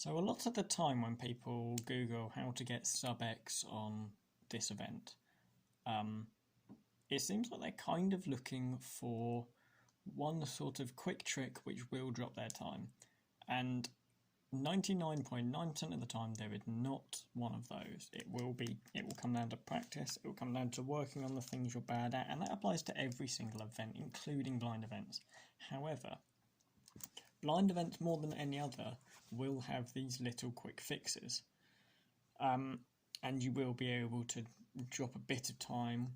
So a lot of the time when people Google how to get sub X on this event, it seems like they're kind of looking for one sort of quick trick which will drop their time. And 99.9% of the time there is not one of those. It will come down to practice, it will come down to working on the things you're bad at, and that applies to every single event, including blind events. However, blind events more than any other will have these little quick fixes. And you will be able to drop a bit of time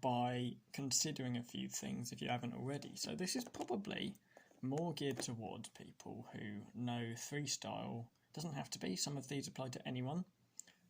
by considering a few things if you haven't already. So this is probably more geared towards people who know freestyle. Doesn't have to be, some of these apply to anyone,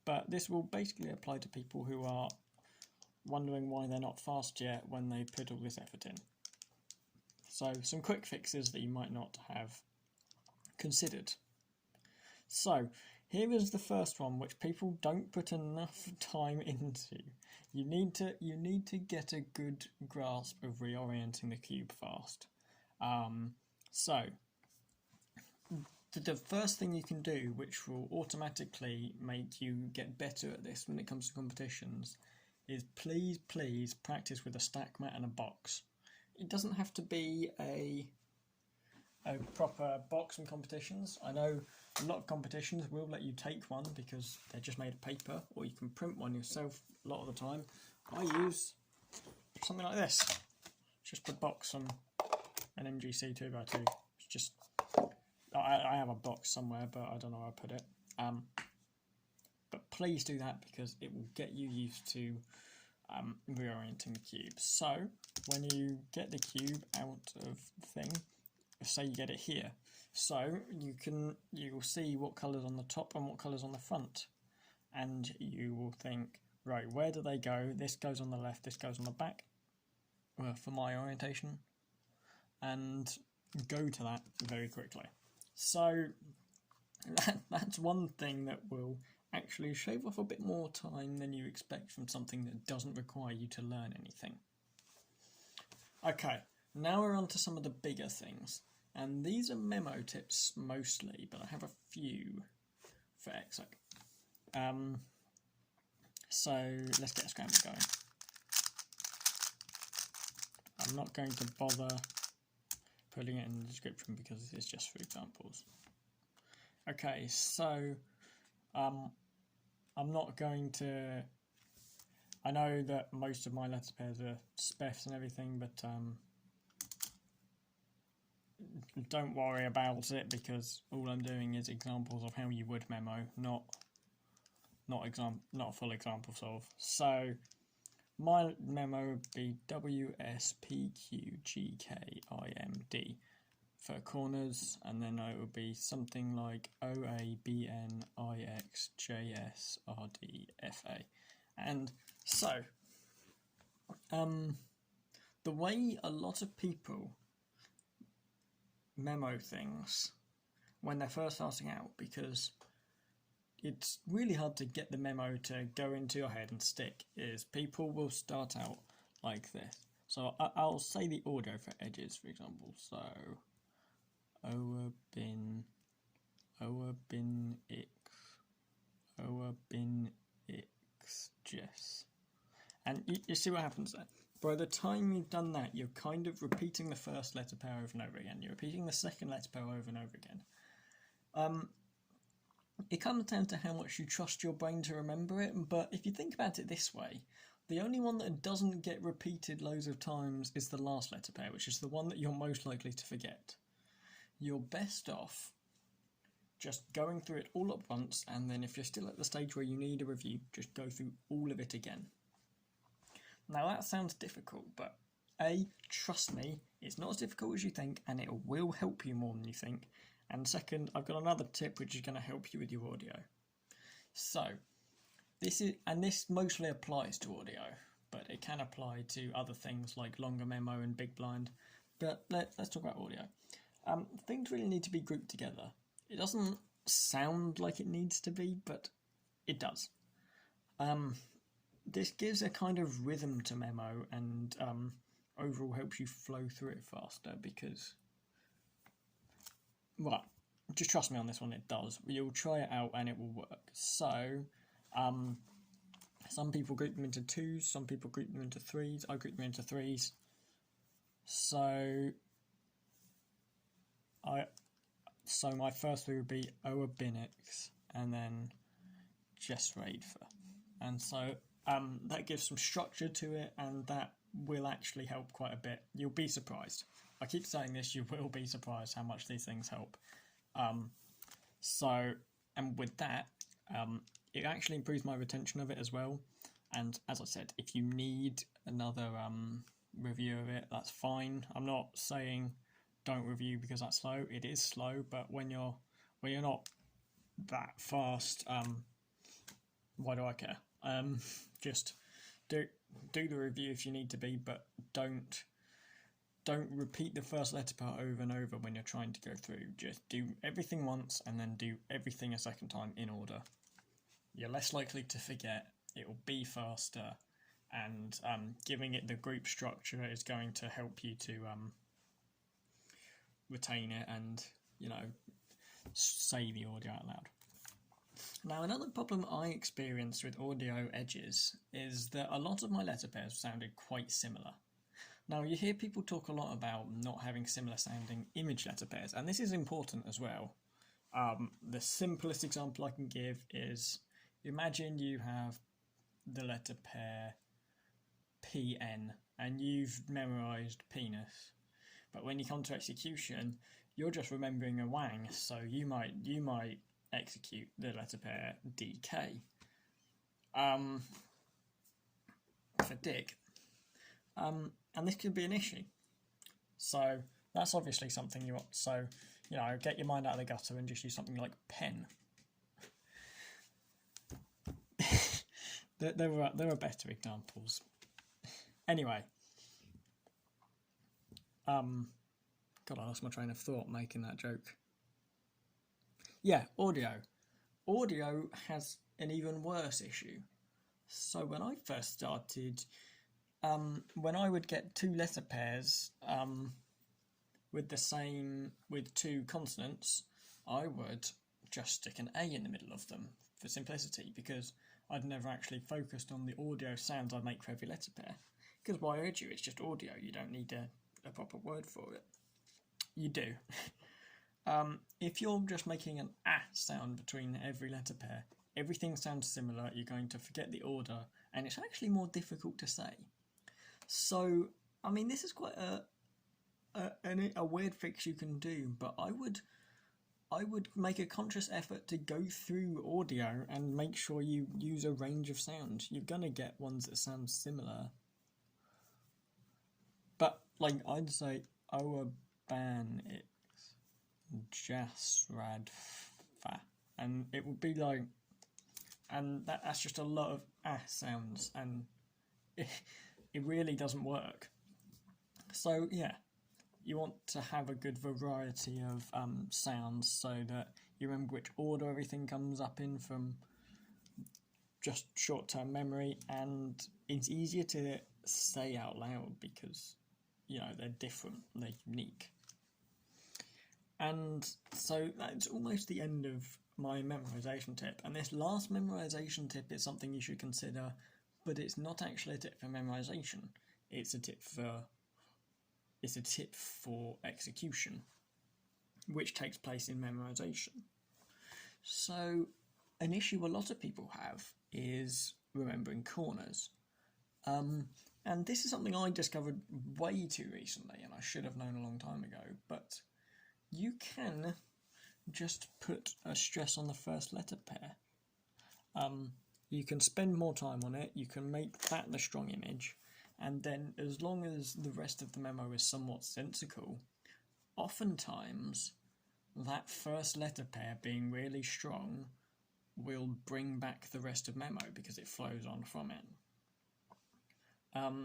but this will basically apply to people who are wondering why they're not fast yet when they put all this effort in. So some quick fixes that you might not have considered. So here is the first one, which people don't put enough time into. You need to get a good grasp of reorienting the cube fast. So the first thing you can do, which will automatically make you get better at this when it comes to competitions, is please practice with a stack mat and a box. It doesn't have to be a proper box in competitions. I know a lot of competitions will let you take one because they're just made of paper, or you can print one yourself a lot of the time. I use something like this. Just the box on an MGC 2x2. It's just, I have a box somewhere, but I don't know where I put it. But please do that because it will get you used to reorienting the cube. So when you get the cube out of the thing, say you get it here, so you will see what colours on the top and what colours on the front, and you will think, right, where do they go? This goes on the left, this goes on the back, well, for my orientation, and go to that very quickly. So that's one thing that will actually shave off a bit more time than you expect from something that doesn't require you to learn anything. Okay, now we're on to some of the bigger things, and these are memo tips mostly, but I have a few for exec. So let's get a scramble going. I'm not going to bother putting it in the description because it's just for examples. Okay, so I'm not going to... I know that most of my letter pairs are specs and everything, but don't worry about it because all I'm doing is examples of how you would memo, not full examples of. So my memo would be WSPQGKIMD for corners, and then it would be something like OABNIXJSRDFA. And so, the way a lot of people memo things when they're first starting out, because it's really hard to get the memo to go into your head and stick, is people will start out like this. So I'll say the audio for edges, for example. So bin x jess, and you see what happens there. By the time you've done that, you're kind of repeating the first letter pair over and over again. You're repeating the second letter pair over and over again. It comes down to how much you trust your brain to remember it, but if you think about it this way, the only one that doesn't get repeated loads of times is the last letter pair, which is the one that you're most likely to forget. You're best off just going through it all at once, and then if you're still at the stage where you need a review, just go through all of it again. Now that sounds difficult, but A, trust me, it's not as difficult as you think, and it will help you more than you think. And second, I've got another tip which is going to help you with your audio. So, this mostly applies to audio, but it can apply to other things like longer memo and big blind. But let's talk about audio. Things really need to be grouped together. It doesn't sound like it needs to be, but it does. This gives a kind of rhythm to memo, and overall helps you flow through it faster because, well, just trust me on this one, it does. You'll try it out and it will work. So, some people group them into 2s, some people group them into 3s. I group them into 3s. So, my first 3 would be Oa Binnix and then Jess Raidfer. And so that gives some structure to it, and that will actually help quite a bit. You'll be surprised. I keep saying this, you will be surprised how much these things help. And with that, it actually improves my retention of it as well. And as I said, if you need another review of it, that's fine. I'm not saying don't review because that's slow. It is slow, but when you're not that fast, why do I care? Just do the review if you need to be, but don't repeat the first letter part over and over when you're trying to go through. Just do everything once and then do everything a second time in order. You're less likely to forget, it will be faster, and giving it the group structure is going to help you to retain it and, say the audio out loud. Now, another problem I experienced with audio edges is that a lot of my letter pairs sounded quite similar. Now, you hear people talk a lot about not having similar sounding image letter pairs, and this is important as well. The simplest example I can give is, imagine you have the letter pair PN and you've memorised penis, but when you come to execution, you're just remembering a wang, so you might execute the letter pair DK for dick. And this could be an issue. So that's obviously something you want. So, get your mind out of the gutter and just use something like pen. there are better examples. Anyway. God, I lost my train of thought making that joke. Yeah, audio. Audio has an even worse issue. So when I first started, when I would get 2 letter pairs with 2 consonants, I would just stick an A in the middle of them for simplicity, because I'd never actually focused on the audio sounds I'd make for every letter pair. Because why urge you? It's just audio. You don't need a proper word for it. You do. If you're just making an ah sound between every letter pair, everything sounds similar, you're going to forget the order, and it's actually more difficult to say. So, I mean, this is quite a weird fix you can do, but I would make a conscious effort to go through audio and make sure you use a range of sounds. You're going to get ones that sound similar. But, I'd say, Ban X, Jasradfa, and it would be and that's just a lot of ah sounds, and it really doesn't work. So, yeah, you want to have a good variety of sounds so that you remember which order everything comes up in from just short-term memory, and it's easier to say out loud because, they're different, they're unique. And so that's almost the end of my memorisation tip. And this last memorisation tip is something you should consider, but it's not actually a tip for memorisation. It's a tip for execution, which takes place in memorisation. So an issue a lot of people have is remembering corners. And this is something I discovered way too recently, and I should have known a long time ago, but you can just put a stress on the first letter pair. You can spend more time on it, you can make that the strong image, and then as long as the rest of the memo is somewhat sensical, oftentimes that first letter pair being really strong will bring back the rest of memo because it flows on from it.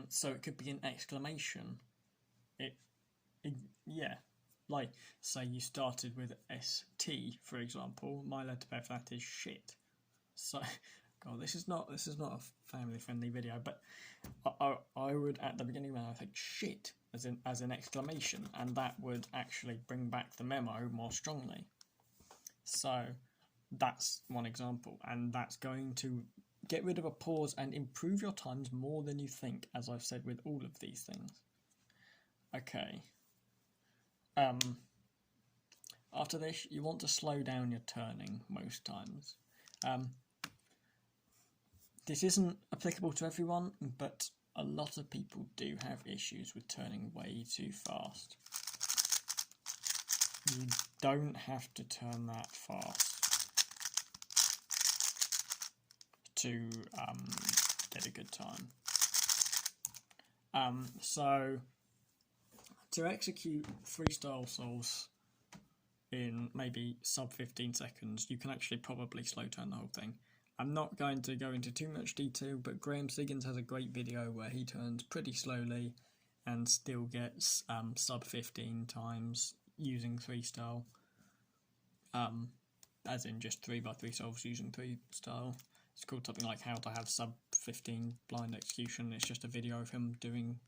So it could be an exclamation. Say you started with ST, for example. My letter pair for that is shit. So, God, this is not a family-friendly video, but I would at the beginning when I think shit as an exclamation, and that would actually bring back the memo more strongly. So that's one example, and that's going to get rid of a pause and improve your times more than you think, as I've said with all of these things. Okay. After this, you want to slow down your turning most times. This isn't applicable to everyone, but a lot of people do have issues with turning way too fast. You don't have to turn that fast to get a good time. So to execute freestyle solves in maybe sub 15 seconds, you can actually probably slow turn the whole thing. I'm not going to go into too much detail, but Graham Siggins has a great video where he turns pretty slowly and still gets sub 15 times using freestyle. As in just 3x3 solves using freestyle. It's called something like How to Have Sub 15 Blind Execution. It's just a video of him doing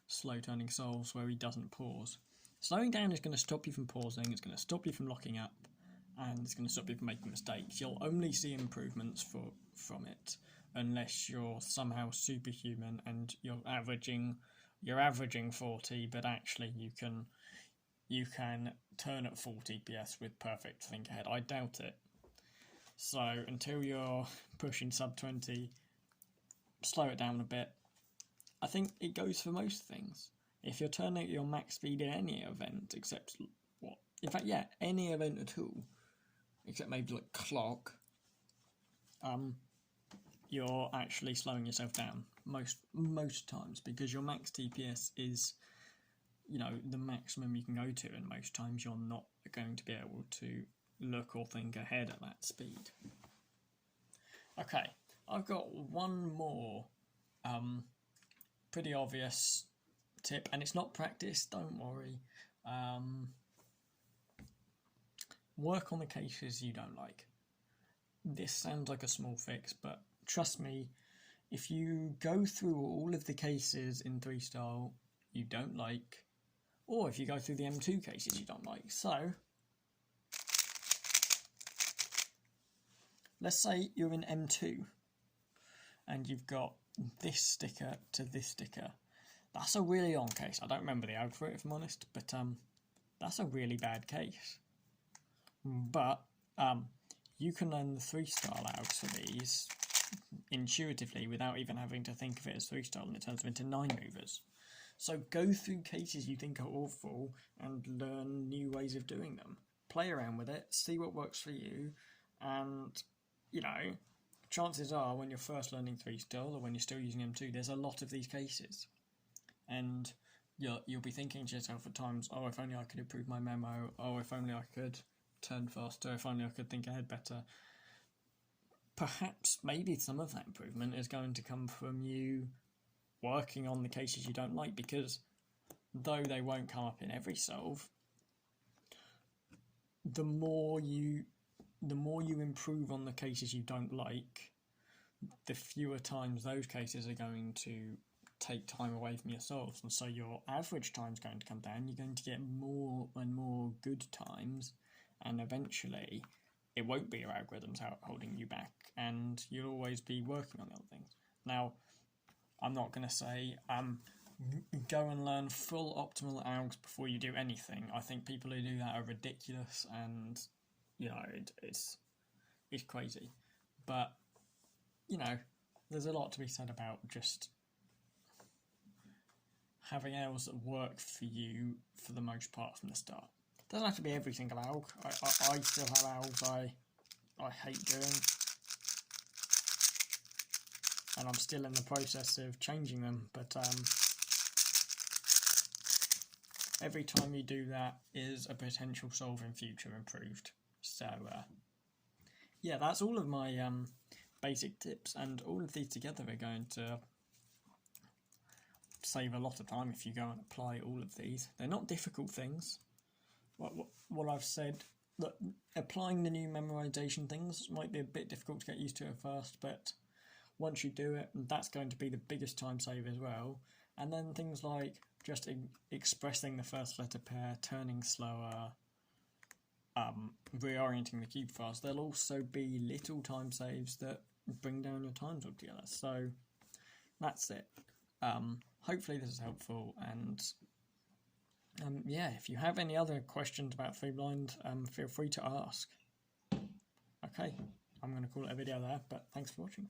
slow turning solves where he doesn't pause. Slowing down is going to stop you from pausing, it's going to stop you from locking up, and it's going to stop you from making mistakes. You'll only see improvements from it unless you're somehow superhuman and you're averaging 40, but actually you can turn at 40 PS with perfect think ahead. I doubt it. So until you're pushing sub 20, slow it down a bit. I think it goes for most things. If you're turning at your max speed in any event, except any event at all, except maybe like clock, you're actually slowing yourself down most times, because your max TPS is, the maximum you can go to, and most times you're not going to be able to look or think ahead at that speed. Okay, I've got one more pretty obvious tip, and it's not practice, don't worry. Work on the cases you don't like. This sounds like a small fix, but trust me, if you go through all of the cases in 3-style you don't like, or if you go through the M2 cases you don't like, so let's say you're in M2 and you've got this sticker to this sticker. That's a really long case. I don't remember the out for it, if I'm honest, but that's a really bad case. But you can learn the 3-style outs for these intuitively without even having to think of it as 3-style, and it turns them into 9-movers. So go through cases you think are awful and learn new ways of doing them. Play around with it, see what works for you, and, chances are when you're first learning 3-style or when you're still using M2, there's a lot of these cases. And you'll be thinking to yourself at times, oh, if only I could improve my memo, oh, if only I could turn faster, if only I could think ahead better. Perhaps, maybe some of that improvement is going to come from you working on the cases you don't like, because though they won't come up in every solve, the more you improve on the cases you don't like, the fewer times those cases are going to take time away from your solves, and so your average time is going to come down. You're going to get more and more good times, and eventually it won't be your algorithms holding you back, and you'll always be working on the other things. Now, I'm not going to say go and learn full optimal algs before you do anything. I think people who do that are ridiculous, and it's crazy. But there's a lot to be said about just having algs that work for you for the most part from the start. It doesn't have to be every single alg. I still have algs I hate doing, and I'm still in the process of changing them, but every time you do that is a potential solve in future improved. So yeah, that's all of my basic tips, and all of these together are going to save a lot of time if you go and apply all of these. They're not difficult things. What I've said, that applying the new memorization things might be a bit difficult to get used to at first, but once you do it, that's going to be the biggest time save as well. And then things like just expressing the first letter pair, turning slower, reorienting the cube fast, there'll also be little time saves that bring down your times altogether. So that's it. Hopefully this is helpful, and yeah, if you have any other questions about FreeBlind, feel free to ask. Okay, I'm going to call it a video there, but thanks for watching.